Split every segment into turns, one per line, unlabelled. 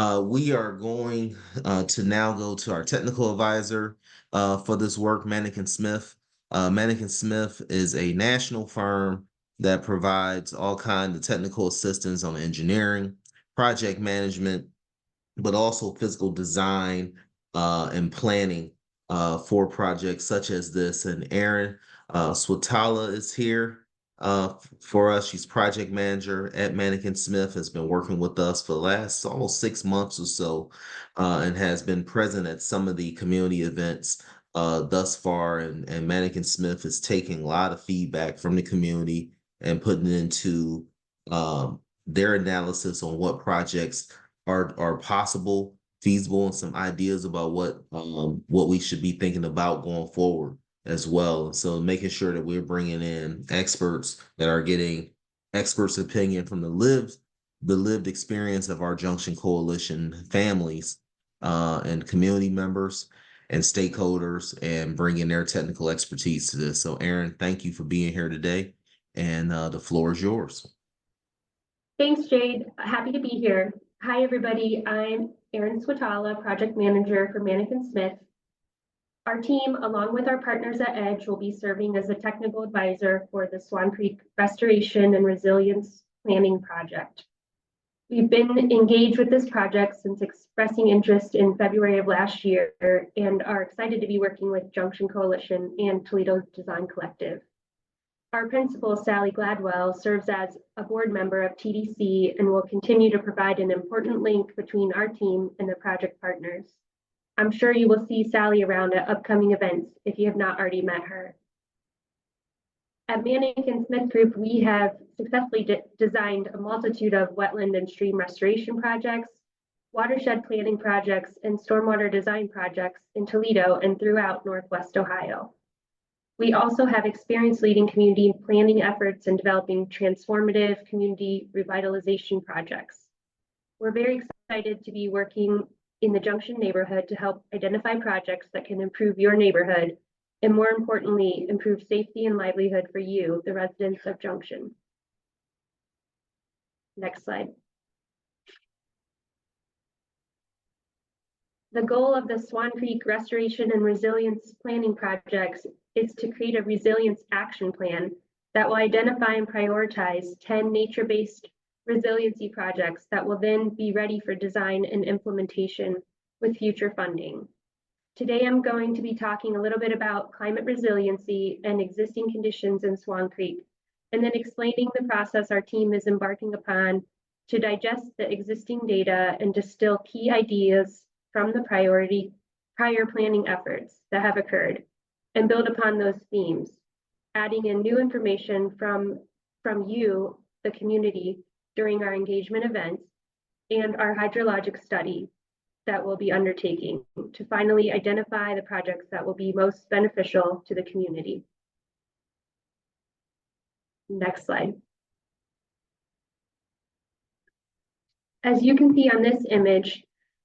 We are going to now go to our technical advisor for this work, Mannequin Smith. Mannequin Smith is a national firm that provides all kinds of technical assistance on engineering, project management, but also physical design and planning for projects such as this. And Erin Swatala is here for us. She's project manager at Mannequin Smith, has been working with us for the last almost 6 months or so, and has been present at some of the community events thus far. And Mannequin Smith is taking a lot of feedback from the community and putting it into their analysis on what projects are possible, feasible, and some ideas about what we should be thinking about going forward as well. And so making sure that we're bringing in experts that are getting experts' opinion from the lived experience of our Junction Coalition families and community members and stakeholders, and bringing their technical expertise to this. So Erin, thank you for being here today, and the floor is yours.
Thanks, Jade. Happy to be here. Hi, everybody. I'm Erin Swatala, project manager for Mannequin Smith. Our team, along with our partners at EDGE, will be serving as a technical advisor for the Swan Creek Restoration and Resilience Planning Project. We've been engaged with this project since expressing interest in February of last year, and are excited to be working with Junction Coalition and Toledo Design Collective. Our principal, Sally Gladwell, serves as a board member of TDC and will continue to provide an important link between our team and the project partners. I'm sure you will see Sally around at upcoming events if you have not already met her. At Mannequin Smith Group, we have successfully designed a multitude of wetland and stream restoration projects, watershed planning projects, and stormwater design projects in Toledo and throughout Northwest Ohio. We also have experience leading community planning efforts and developing transformative community revitalization projects. We're very excited to be working in the Junction neighborhood to help identify projects that can improve your neighborhood, and more importantly, improve safety and livelihood for you, the residents of Junction. Next slide. The goal of the Swan Creek Restoration and Resilience Planning Projects is to create a resilience action plan that will identify and prioritize 10 nature-based resiliency projects that will then be ready for design and implementation with future funding. Today, I'm going to be talking a little bit about climate resiliency and existing conditions in Swan Creek, and then explaining the process our team is embarking upon to digest the existing data and distill key ideas from the prior planning efforts that have occurred, and build upon those themes, adding in new information from you, the community, during our engagement events and our hydrologic study that we'll be undertaking to finally identify the projects that will be most beneficial to the community. Next slide. As you can see on this image,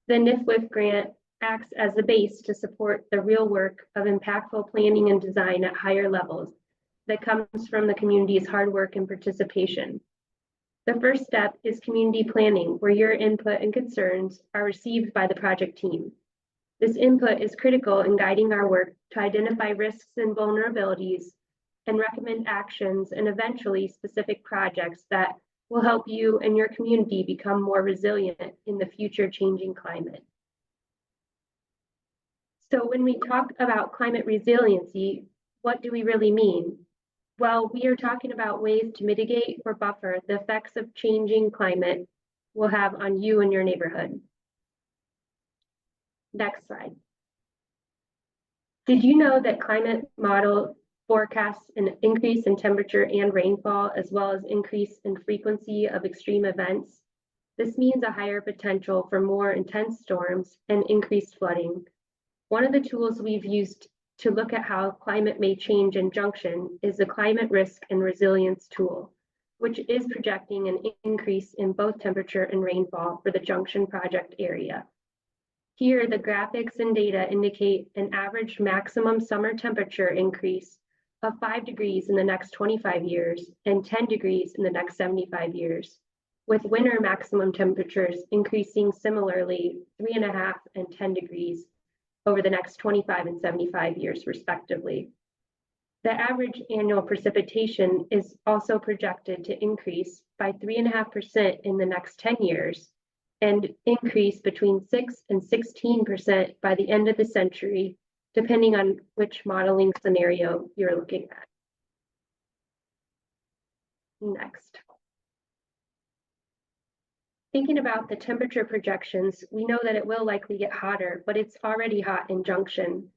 the NIFWIF grant acts as the base to support the real work of impactful planning and design at higher levels that comes from the community's hard work and participation. The first step is community planning, where your input and concerns are received by the project team. This input is critical in guiding our work to identify risks and vulnerabilities and recommend actions and eventually specific projects that will help you and your community become more resilient in the future changing climate. So when we talk about climate resiliency, what do we really mean? Well, we are talking about ways to mitigate or buffer the effects of changing climate will have on you and your neighborhood. Next slide. Did you know that climate model forecasts an increase in temperature and rainfall, as well as increase in frequency of extreme events? This means a higher potential for more intense storms and increased flooding. One of the tools we've used to look at how climate may change in Junction is the Climate Risk and Resilience tool, which is projecting an increase in both temperature and rainfall for the Junction project area. Here, the graphics and data indicate an average maximum summer temperature increase of 5 degrees in the next 25 years and 10 degrees in the next 75 years. with winter maximum temperatures increasing similarly 3.5 and 10 degrees over the next 25 and 75 years, respectively. The average annual precipitation is also projected to increase by 3.5% in the next 10 years and increase between 6 and 16% by the end of the century, depending on which modeling scenario you're looking at. Next. Thinking about the temperature projections, we know that it will likely get hotter, but it's already hot in Junction.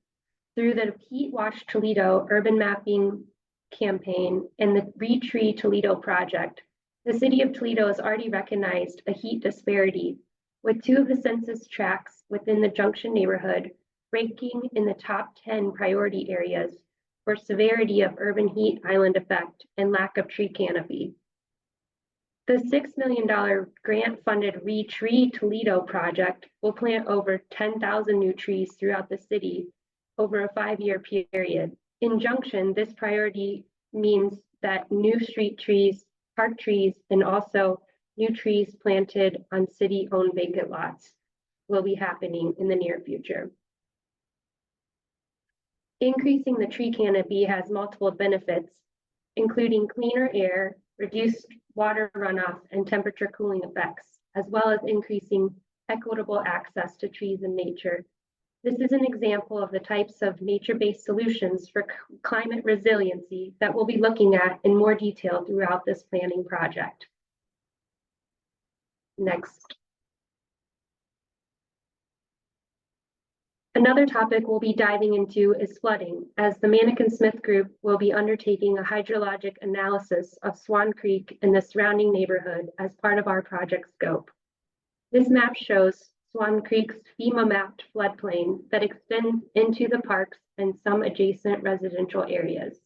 Through the Heat Watch Toledo urban mapping campaign and the Retree Toledo project, the city of Toledo has already recognized a heat disparity, with 2 of the census tracts within the Junction neighborhood ranking in the top 10 priority areas for severity of urban heat island effect and lack of tree canopy. The $6 million grant-funded Retree Toledo project will plant over 10,000 new trees throughout the city over a 5-year period. In Junction, this priority means that new street trees, park trees, and also new trees planted on city-owned vacant lots will be happening in the near future. Increasing the tree canopy has multiple benefits, including cleaner air, reduced water runoff, and temperature cooling effects, as well as increasing equitable access to trees and nature. This is an example of the types of nature-based solutions for climate resiliency that we'll be looking at in more detail throughout this planning project. Next. Another topic we'll be diving into is flooding, as the Manikin-Smith Group will be undertaking a hydrologic analysis of Swan Creek and the surrounding neighborhood as part of our project scope. This map shows Swan Creek's FEMA-mapped floodplain that extends into the parks and some adjacent residential areas.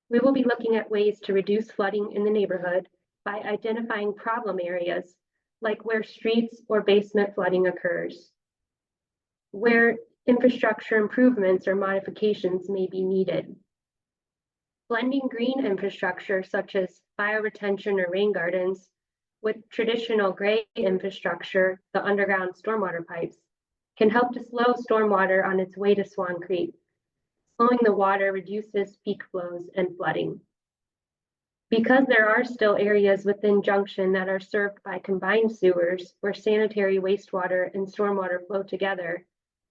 We will be looking at ways to reduce flooding in the neighborhood by identifying problem areas, like where streets or basement flooding occurs, where infrastructure improvements or modifications may be needed. Blending green infrastructure such as bioretention or rain gardens with traditional gray infrastructure, the underground stormwater pipes, can help to slow stormwater on its way to Swan Creek. Slowing the water reduces peak flows and flooding. Because there are still areas within Junction that are served by combined sewers where sanitary wastewater and stormwater flow together,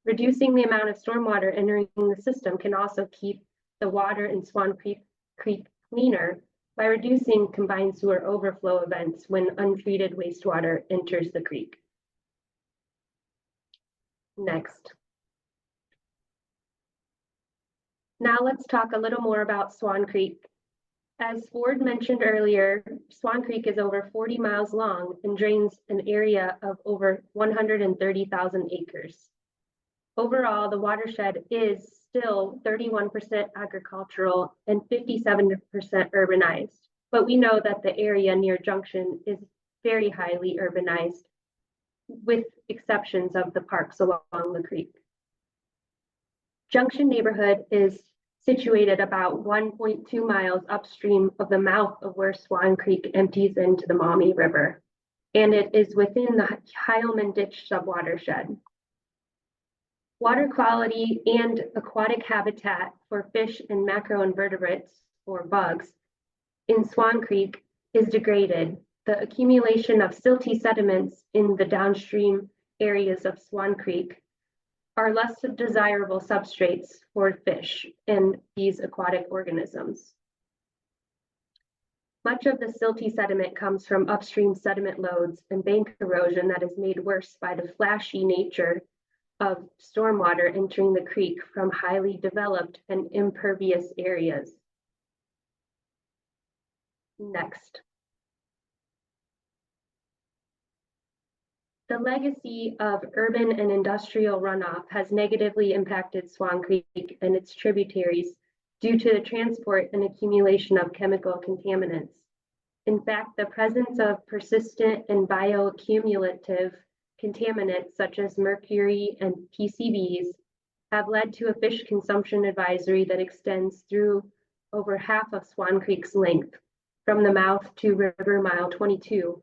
reducing the amount of stormwater entering the system can also keep the water in Swan Creek cleaner by reducing combined sewer overflow events when untreated wastewater enters the creek. Next. Now let's talk a little more about Swan Creek. As Ford mentioned earlier, Swan Creek is over 40 miles long and drains an area of over 130,000 acres. Overall, the watershed is still 31% agricultural and 57% urbanized, but we know that the area near Junction is very highly urbanized, with exceptions of the parks along the creek. Junction neighborhood is situated about 1.2 miles upstream of the mouth of where Swan Creek empties into the Maumee River, and it is within the Heilman Ditch subwatershed. Water quality and aquatic habitat for fish and macroinvertebrates, or bugs, in Swan Creek is degraded. The accumulation of silty sediments in the downstream areas of Swan Creek are less desirable substrates for fish and these aquatic organisms. Much of the silty sediment comes from upstream sediment loads and bank erosion that is made worse by the flashy nature of stormwater entering the creek from highly developed and impervious areas. Next. The legacy of urban and industrial runoff has negatively impacted Swan Creek and its tributaries due to the transport and accumulation of chemical contaminants. In fact, the presence of persistent and bioaccumulative contaminants such as mercury and PCBs have led to a fish consumption advisory that extends through over half of Swan Creek's length, from the mouth to River Mile 22.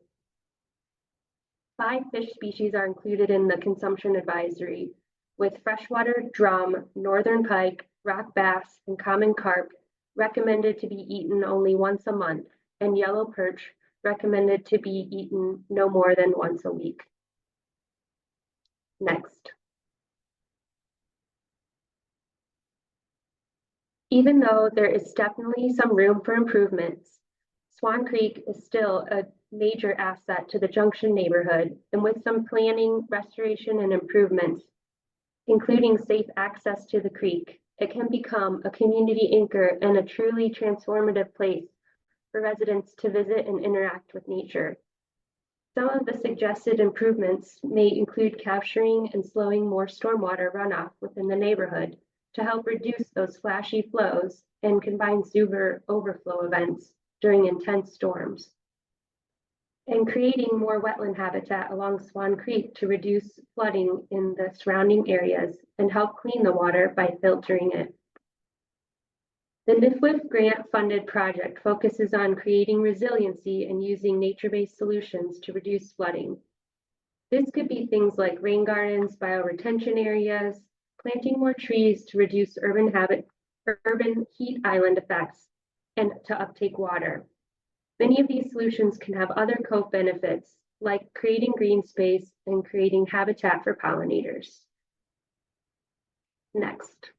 5 fish species are included in the consumption advisory, with freshwater drum, northern pike, rock bass, and common carp recommended to be eaten only once a month, and yellow perch recommended to be eaten no more than once a week. Next. Even though there is definitely some room for improvements, Swan Creek is still a major asset to the Junction neighborhood, and with some planning, restoration, and improvements, including safe access to the creek, it can become a community anchor and a truly transformative place for residents to visit and interact with nature. Some of the suggested improvements may include capturing and slowing more stormwater runoff within the neighborhood to help reduce those flashy flows and combine sewer overflow events during intense storms, and creating more wetland habitat along Swan Creek to reduce flooding in the surrounding areas and help clean the water by filtering it. The NIFWIF grant-funded project focuses on creating resiliency and using nature-based solutions to reduce flooding. This could be things like rain gardens, bioretention areas, planting more trees to reduce urban heat island effects, and to uptake water. Many of these solutions can have other co-benefits, like creating green space and creating habitat for pollinators. Next.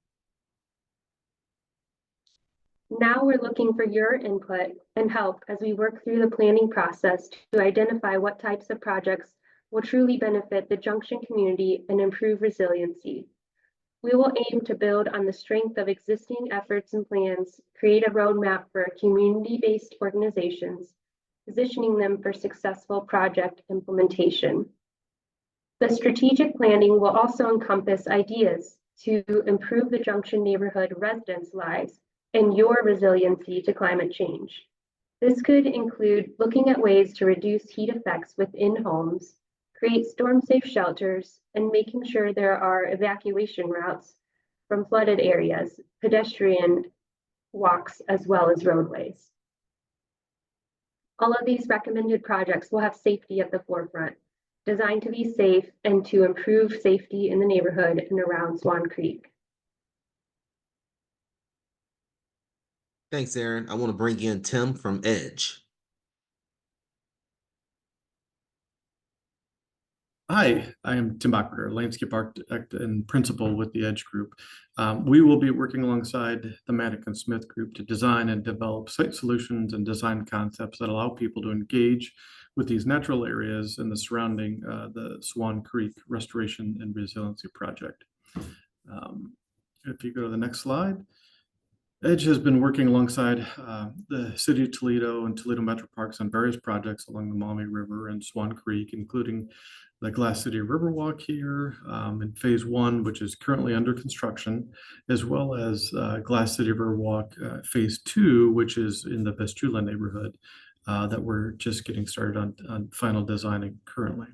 Now we're looking for your input and help as we work through the planning process to identify what types of projects will truly benefit the Junction community and improve resiliency. We will aim to build on the strength of existing efforts and plans, create a roadmap for community-based organizations, positioning them for successful project implementation. The strategic planning will also encompass ideas to improve the Junction neighborhood residents' lives and your resiliency to climate change. This could include looking at ways to reduce heat effects within homes, create storm-safe shelters, and making sure there are evacuation routes from flooded areas, pedestrian walks, as well as roadways. All of these recommended projects will have safety at the forefront, designed to be safe and to improve safety in the neighborhood and around Swan Creek.
Thanks, Aaron. I want to bring in Tim from Edge.
Hi, I am Tim Bachberger, landscape architect and principal with the Edge Group. We will be working alongside the Madigan Smith Group to design and develop site solutions and design concepts that allow people to engage with these natural areas and the surrounding the Swan Creek Restoration and Resiliency Project. If you go to the next slide. Edge has been working alongside the City of Toledo and Toledo Metro Parks on various projects along the Maumee River and Swan Creek, including the Glass City Riverwalk here in phase 1, which is currently under construction, as well as Glass City Riverwalk phase 2, which is in the Vestula neighborhood that we're just getting started on final designing currently.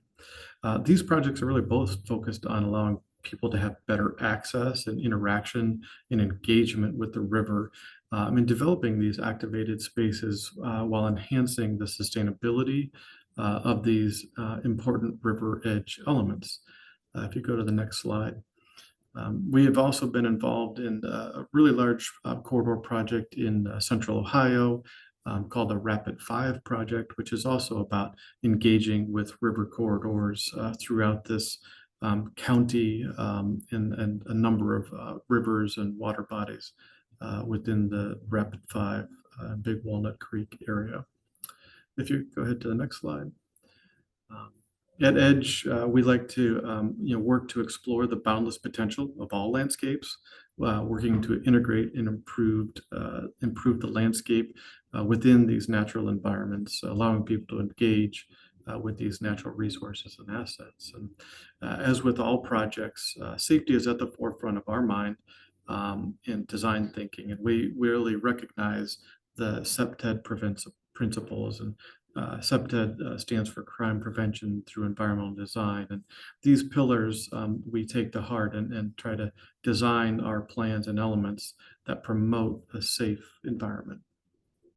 These projects are really both focused on allowing people to have better access and interaction and engagement with the river and developing these activated spaces while enhancing the sustainability of these important river edge elements. If you go to the next slide. We have also been involved in a really large corridor project in central Ohio called the Rapid 5 project, which is also about engaging with river corridors throughout this county and a number of rivers and water bodies within the Rapid 5 Big Walnut Creek area. If you go ahead to the next slide. At Edge, we like to work to explore the boundless potential of all landscapes, working to integrate and improve the landscape within these natural environments, allowing people to engage with these natural resources and assets. And as with all projects, safety is at the forefront of our mind in design thinking, and we really recognize the CPTED principles, and CPTED stands for crime prevention through environmental design. And these pillars we take to heart and try to design our plans and elements that promote a safe environment.